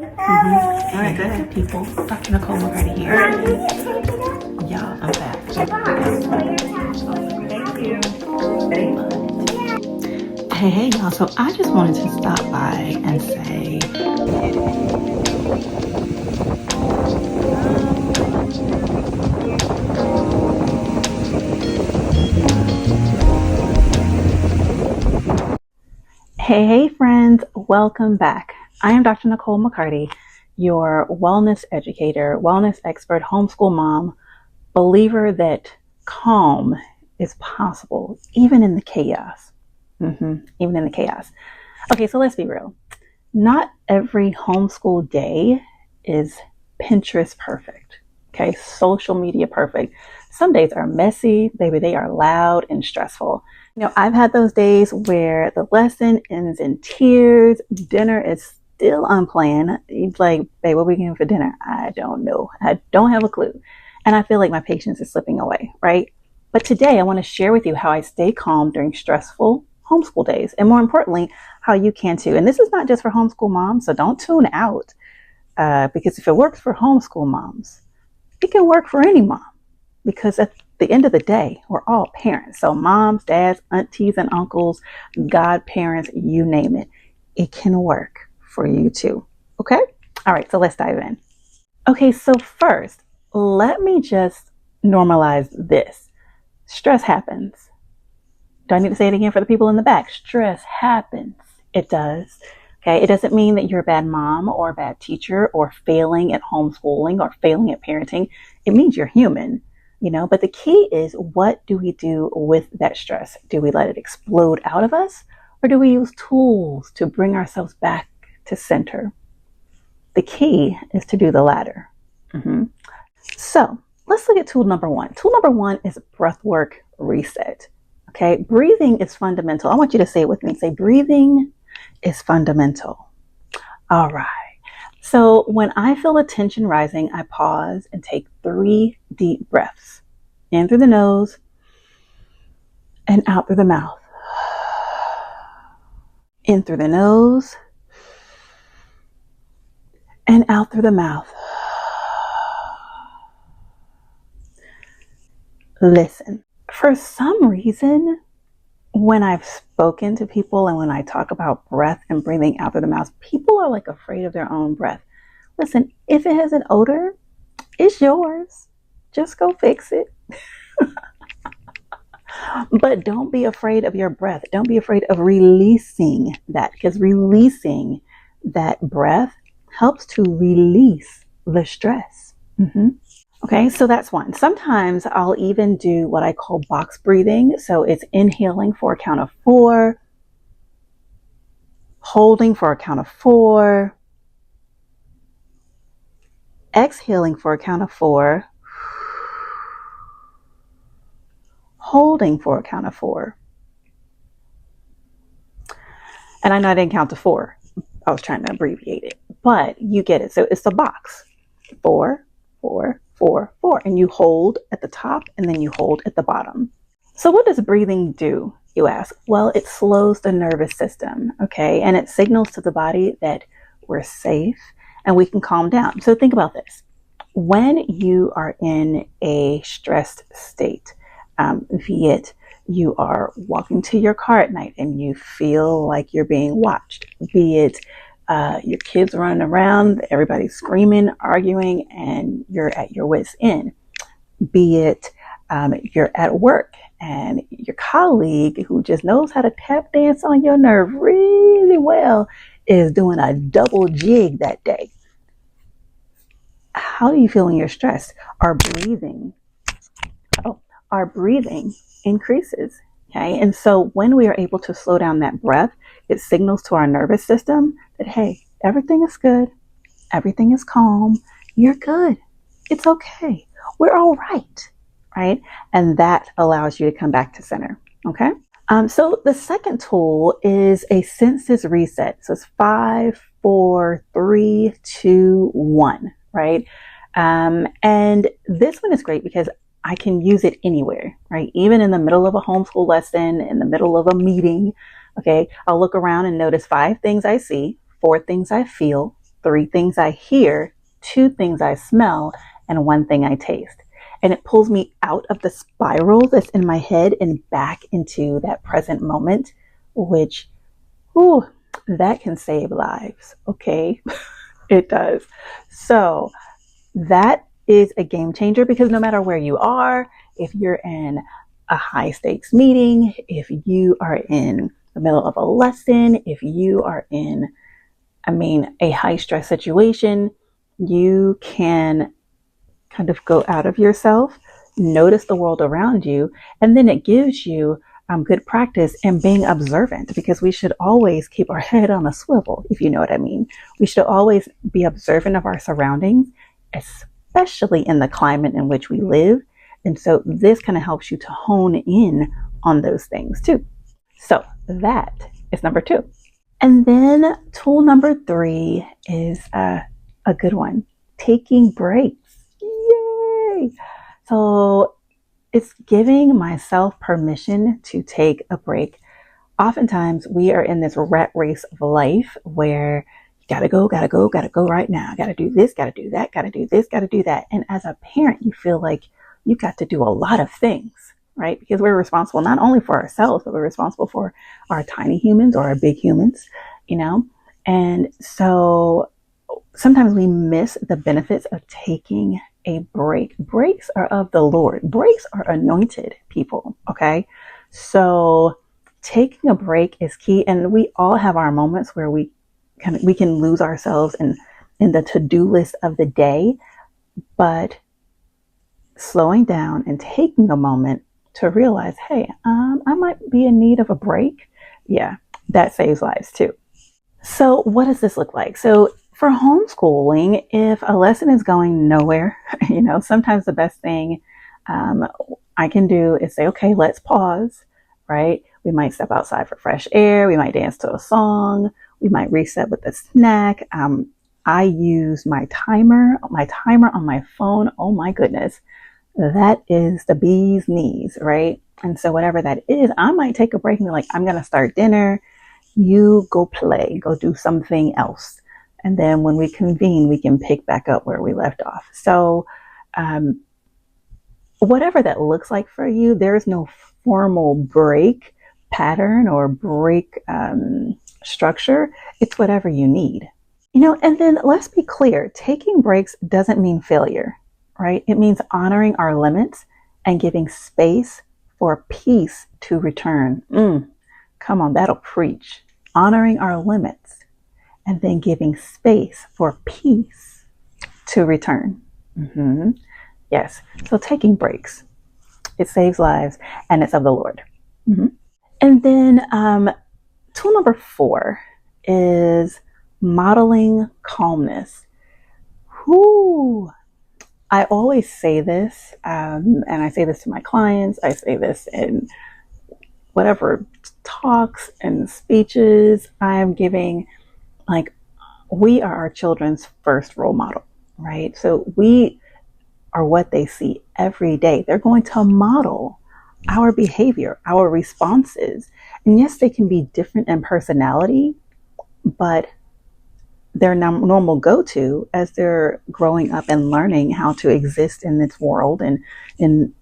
All right, go ahead, people. Dr. Nicole McCarty here. Y'all, I'm back. Thank you. Hey, y'all. So I just wanted to stop by and say, hey, friends. Welcome back. I am Dr. Nicole McCarty, your wellness educator, wellness expert, homeschool mom, believer that calm is possible, even in the chaos. Even in the chaos. Okay, so let's be real. Not every homeschool day is Pinterest perfect. Okay, social media perfect. Some days are messy, baby. They are loud and stressful. I've had those days where the lesson ends in tears. Dinner is still unplanned. It's like, babe, what are we getting for dinner? I don't know. I don't have a clue. And I feel like my patience is slipping away, right? But today I want to share with you how I stay calm during stressful homeschool days. And more importantly, how you can too. And this is not just for homeschool moms, so don't tune out. Because if it works for homeschool moms, it can work for any mom. Because at the end of the day, we're all parents. So moms, dads, aunties, and uncles, godparents, you name it. It can work for you too. Okay? All right, so let's dive in. Okay, so first, let me just normalize this. Stress happens. Do I need to say it again for the people in the back? Stress happens. It does. Okay. It doesn't mean that you're a bad mom or a bad teacher or failing at homeschooling or failing at parenting. It means you're human, but the key is, what do we do with that stress? Do we let it explode out of us, or do we use tools to bring ourselves back to center? The key is to do the latter. So let's look at tool number one. Tool number one is breathwork reset. Okay, breathing is fundamental. I want you to say it with me. Say, breathing is fundamental. All right. So when I feel the tension rising, I pause and take 3 deep breaths. In through the nose and out through the mouth. In through the nose and out through the mouth. Listen. For some reason, when I've spoken to people and when I talk about breath and breathing out through the mouth, people are like afraid of their own breath. Listen, if it has an odor, it's yours. Just go fix it. But don't be afraid of your breath. Don't be afraid of releasing that, because releasing that breath helps to release the stress. Okay, so that's one. Sometimes I'll even do what I call box breathing. So it's inhaling for a count of 4, holding for a count of 4, exhaling for a count of 4, holding for a count of 4. And I know I didn't count to 4. I was trying to abbreviate it, but you get it. So it's a box. 4, 4, 4, 4, and you hold at the top and then you hold at the bottom. So what does breathing do, you ask? Well, it slows the nervous system, okay? And it signals to the body that we're safe and we can calm down. So think about this. When you are in a stressed state, be it you are walking to your car at night and you feel like you're being watched, be it your kids running around, everybody's screaming, arguing, and you're at your wit's end. Be it you're at work and your colleague, who just knows how to tap dance on your nerve really well, is doing a double jig that day. How do you feel when you're stressed? Our breathing increases. Okay, and so when we are able to slow down that breath, it signals to our nervous system that, hey, everything is good, everything is calm, you're good, it's okay, we're all right, right? And that allows you to come back to center. Okay. So the second tool is a senses reset. So it's 5, 4, 3, 2, 1, right? And this one is great because I can use it anywhere, right? Even in the middle of a homeschool lesson, in the middle of a meeting, okay? I'll look around and notice 5 things I see, 4 things I feel, 3 things I hear, 2 things I smell, and 1 thing I taste. And it pulls me out of the spiral that's in my head and back into that present moment, which, ooh, that can save lives. Okay. It does. So that is a game changer, because no matter where you are, if you're in a high stakes meeting, if you are in the middle of a lesson, if you are in, a high stress situation, you can kind of go out of yourself, notice the world around you, and then it gives you good practice in being observant, because we should always keep our head on a swivel, if you know what I mean. We should always be observant of our surroundings, especially in the climate in which we live. And so this kind of helps you to hone in on those things too. So that is number 2. And then tool number 3 is a good one: taking breaks. Yay! So it's giving myself permission to take a break. Oftentimes we are in this rat race of life where you gotta go right now. Gotta do this, gotta do that, gotta do this, gotta do that. And as a parent, you feel like you got to do a lot of things, right? Because we're responsible not only for ourselves, but we're responsible for our tiny humans or our big humans, And so sometimes we miss the benefits of taking a break. Breaks are of the Lord. Breaks are anointed, people. Okay. So taking a break is key. And we all have our moments where we can lose ourselves in the to-do list of the day, but slowing down and taking a moment to realize, hey, I might be in need of a break. Yeah, that saves lives too. So what does this look like? So for homeschooling, if a lesson is going nowhere, sometimes the best thing I can do is say, okay, let's pause, right? We might step outside for fresh air. We might dance to a song. We might reset with a snack. I use my timer on my phone. Oh my goodness. That is the bee's knees, right? And so whatever that is, I might take a break and be like, I'm going to start dinner. You go play, go do something else. And then when we convene, we can pick back up where we left off. So whatever that looks like for you, there's no formal break pattern or break structure. It's whatever you need. And then let's be clear, taking breaks doesn't mean failure, right? It means honoring our limits and giving space for peace to return. Come on, that'll preach. Honoring our limits and then giving space for peace to return. Yes. So taking breaks, it saves lives and it's of the Lord. And then tool number 4 is modeling calmness. I always say this, and I say this to my clients. I say this in whatever talks and speeches I'm giving. Like, we are our children's first role model, right? So we are what they see every day. They're going to model our behavior, our responses. And yes, they can be different in personality, but their normal go-to as they're growing up and learning how to exist in this world and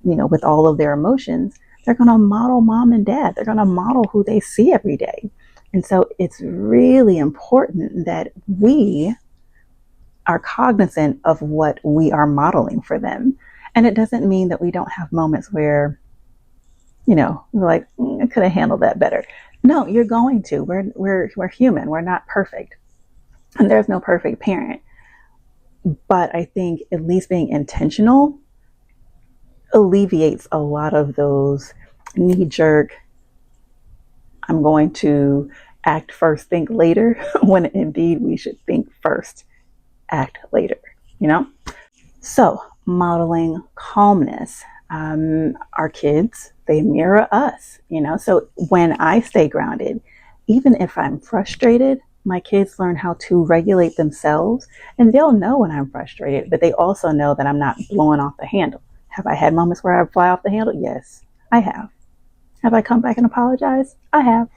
with all of their emotions, they're going to model mom and dad. They're going to model who they see every day. And so it's really important that we are cognizant of what we are modeling for them. And it doesn't mean that we don't have moments where, we're like, I could have handled that better. No, you're going to. We're human. We're not perfect. And there's no perfect parent. But I think at least being intentional alleviates a lot of those knee-jerk, I'm going to act first, think later, when indeed we should think first, act later, So modeling calmness. Our kids, they mirror us, So when I stay grounded, even if I'm frustrated, my kids learn how to regulate themselves, and they'll know when I'm frustrated, but they also know that I'm not blowing off the handle. Have I had moments where I fly off the handle? Yes, I have. Have I come back and apologized? I have.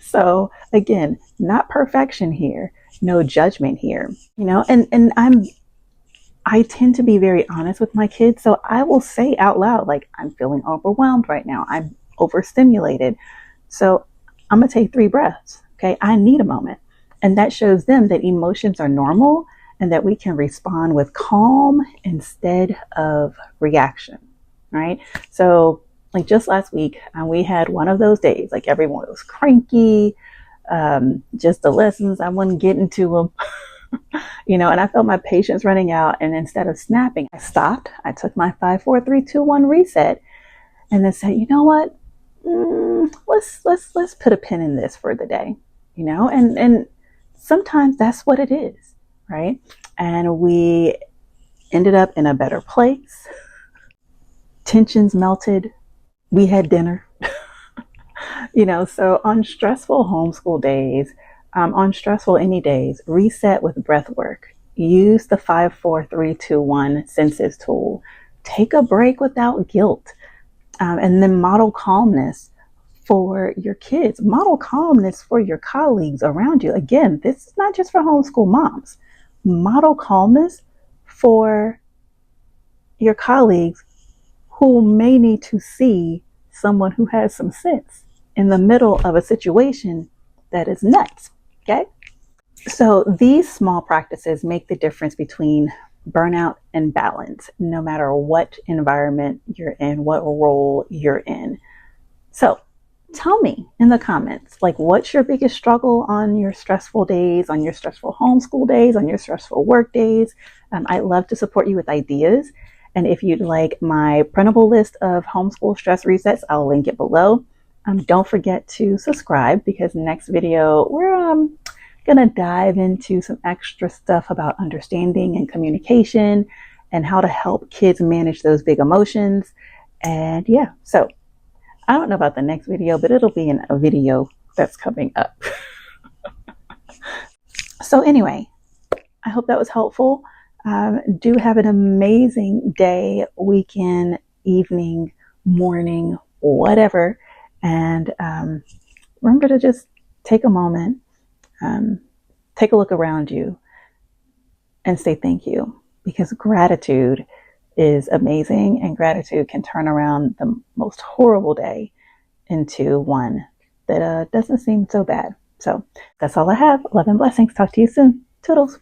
So again, not perfection here, no judgment here, and I tend to be very honest with my kids. So I will say out loud, like, I'm feeling overwhelmed right now. I'm overstimulated. So I'm going to take 3 breaths. Okay. I need a moment. And that shows them that emotions are normal and that we can respond with calm instead of reaction. Right. So, like, just last week, we had one of those days, like, everyone was cranky. Just the lessons, I wasn't getting to them. And I felt my patience running out. And instead of snapping, I stopped. I took my 5, 4, 3, 2, 1 reset, and then said, you know what? Let's put a pin in this for the day. And sometimes that's what it is, right? And we ended up in a better place. Tensions melted. We had dinner. So on stressful homeschool days, on stressful any days, reset with breath work. Use the 5, 4, 3, 2, 1 senses tool. Take a break without guilt. And then model calmness for your kids. Model calmness for your colleagues around you. Again, this is not just for homeschool moms. Model calmness for your colleagues who may need to see someone who has some sense in the middle of a situation that is nuts. Okay? So these small practices make the difference between burnout and balance, no matter what environment you're in, what role you're in. So tell me in the comments, like, what's your biggest struggle on your stressful days, on your stressful homeschool days, on your stressful work days? I'd love to support you with ideas. And if you'd like my printable list of homeschool stress resets, I'll link it below. Don't forget to subscribe, because next video, we're going to dive into some extra stuff about understanding and communication and how to help kids manage those big emotions. And yeah, so I don't know about the next video, but it'll be in a video that's coming up. So anyway, I hope that was helpful. Do have an amazing day, weekend, evening, morning, whatever. And remember to just take a moment, take a look around you, and say thank you, because gratitude is amazing, and gratitude can turn around the most horrible day into one that doesn't seem so bad. So that's all I have. Love and blessings. Talk to you soon. Toodles.